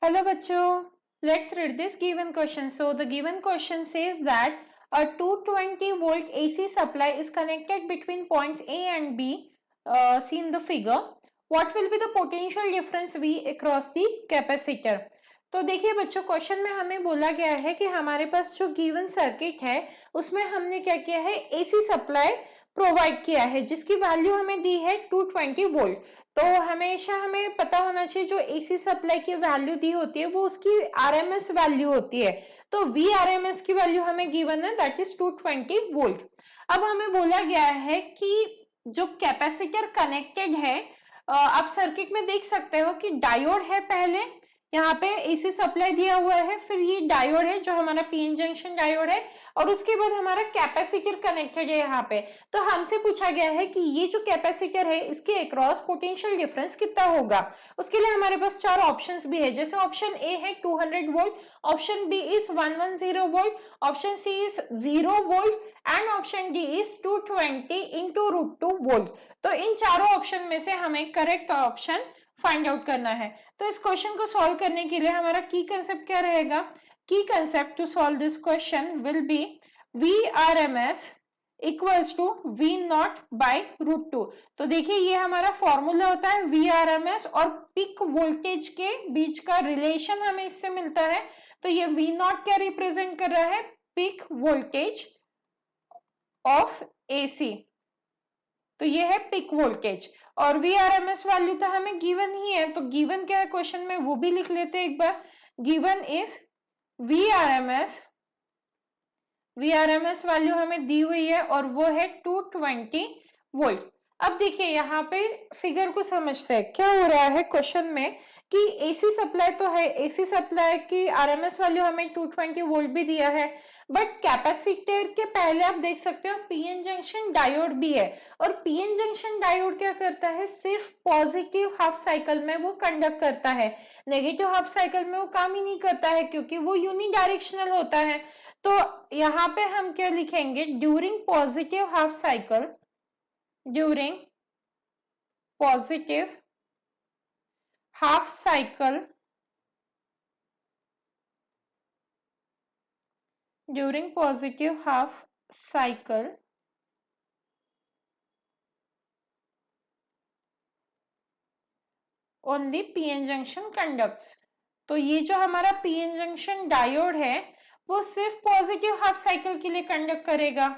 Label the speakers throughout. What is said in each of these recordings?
Speaker 1: Hello bachcho, let's read this given question. So the given question says that a 220 volt AC supply is connected between points A and B, see in the figure. What will be the potential difference V across the capacitor? तो देखिए बच्चों, question में हमें बोला गया है कि हमारे पास जो गिवन सर्किट है उसमें हमने क्या किया है, एसी सप्लाई प्रोवाइड किया है जिसकी वैल्यू हमें दी है 220 वोल्ट। तो हमेशा हमें पता होना चाहिए जो एसी सप्लाई की वैल्यू दी होती है वो उसकी आरएमएस वैल्यू होती है। तो वी आरएमएस की वैल्यू हमें गिवन है, दैट इज 220 वोल्ट। अब हमें बोला गया है कि जो कैपेसिटर कनेक्टेड है, आप सर्किट में देख सकते हो कि डायोड है, पहले यहाँ पे एसी सप्लाई दिया हुआ है, फिर ये डायोड है जो हमारा पीएन जंक्शन डायोड है, और उसके बाद हमारा कैपेसिटर कनेक्टेड है यहाँ पे। तो हमसे पूछा गया है कि ये जो कैपेसिटर है इसके अक्रॉस पोटेंशियल डिफरेंस कितना होगा। उसके लिए हमारे पास चार ऑप्शंस भी है, जैसे ऑप्शन ए है 200 volt, option B is 110 volt, option C is 0 volt and option D is 220 into root 2 volt. तो इन चारों ऑप्शन में से हमें करेक्ट ऑप्शन फाइंड आउट करना है। तो इस क्वेश्चन को सॉल्व करने के लिए हमारा की कंसेप्ट क्या रहेगा? की concept to solve this question will be VRMS equals to V not by root 2। तो देखिए ये हमारा फॉर्मूला होता है VRMS और पिक वोल्टेज के बीच का रिलेशन हमें इससे मिलता है। तो ये V नॉट क्या रिप्रेजेंट कर रहा है? Peak voltage of AC। तो ये है पिक वोल्टेज और VRMS वैल्यू तो हमें गिवन ही है। तो गिवन क्या है क्वेश्चन में वो भी लिख लेते हैं एक बार। गिवन इज VRMS वैल्यू हमें दी हुई है और वो है 220 वोल्ट। अब देखिए यहाँ पे फिगर को समझते हैं क्या हो रहा है क्वेश्चन में कि एसी सप्लाई तो है, एसी सप्लाई की आरएमएस वैल्यू हमें 220 वोल्ट भी दिया है, बट कैपेसिटर के पहले आप देख सकते हो पीएन जंक्शन डायोड भी है। और पीएन जंक्शन डायोड क्या करता है? सिर्फ पॉजिटिव हाफ साइकिल में वो कंडक्ट करता है, नेगेटिव हाफ साइकिल में वो काम ही नहीं करता है क्योंकि वो यूनिडायरेक्शनल होता है। तो यहाँ पे हम क्या लिखेंगे? During positive half cycle, during positive half cycle, during positive half cycle only pn junction conducts। तो ये जो हमारा पीएन जंक्शन डायोड है वो सिर्फ पॉजिटिव हाफ साइकिल के लिए कंडक्ट करेगा।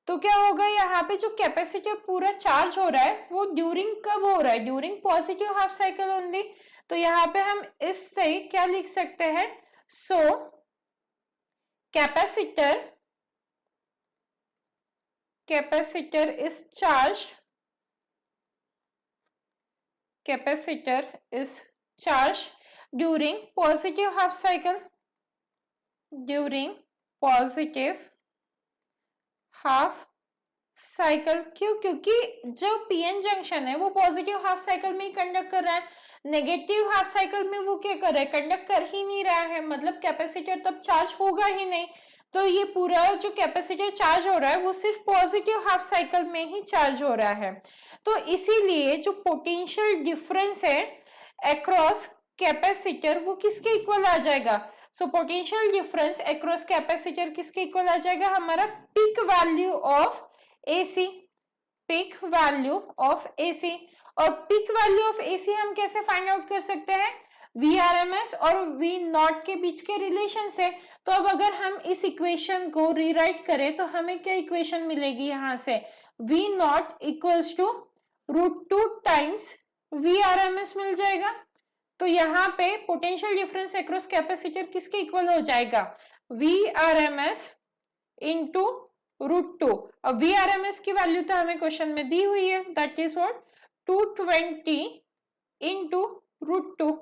Speaker 1: तो क्या होगा, यहाँ पे जो कैपेसिटर पूरा चार्ज हो रहा है वो ड्यूरिंग कब हो रहा है? During positive half cycle only. तो यहाँ पे हम इससे क्या लिख सकते हैं? So capacitor is charge, capacitor is charged during positive half cycle, during positive half cycle. क्यों? क्योंकि जो पीएन जंक्शन है वो पॉजिटिव हाफ साइकिल में ही कंडक्ट कर रहा है, नेगेटिव हाफ साइकिल में वो क्या कर रहा है? कंडक्ट कर ही नहीं रहा है, मतलब कैपेसिटर तब चार्ज होगा ही नहीं। तो ये पूरा जो कैपेसिटर चार्ज हो रहा है वो सिर्फ पॉजिटिव हाफ साइकिल में ही चार्ज हो रहा है। तो इसीलिए जो पोटेंशियल डिफरेंस है अक्रॉस कैपेसिटर वो किसके इक्वल आ जाएगा? So potential difference across capacitor किसके इक्वल आ जाएगा? हमारा peak value of AC, peak value of AC। और पीक वैल्यू ऑफ AC हम कैसे फाइंड आउट कर सकते हैं? VRMS और V नॉट के बीच के रिलेशन से। तो अब अगर हम इस इक्वेशन को रीराइट करें तो हमें क्या इक्वेशन मिलेगी? यहाँ से V not equals to √2 times VRMS मिल जाएगा। तो यहाँ पे पोटेंशियल डिफरेंस अक्रॉस कैपेसिटर किसके इक्वल हो जाएगा? VRMS into √2। अब VRMS की वैल्यू तो हमें क्वेश्चन में दी हुई है, दैट इज व्हाट? 220 इंटू √2।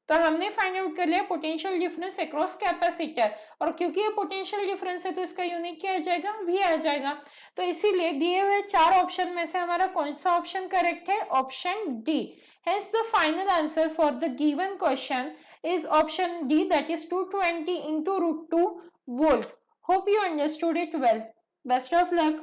Speaker 1: तो हमने फाइंड आउट कर लिया पोटेंशियल डिफरेंस अक्रॉस कैपेसिटर, और क्योंकि ये पोटेंशियल डिफरेंस है तो इसका यूनिट क्या आ जाएगा? V आ जाएगा। तो इसीलिए दिए हुए चार ऑप्शन में से हमारा कौन सा ऑप्शन करेक्ट है? Option D. Hence the final answer for the given question is option D, that is 220 into √2 volt. Hope you understood it well. Best of luck.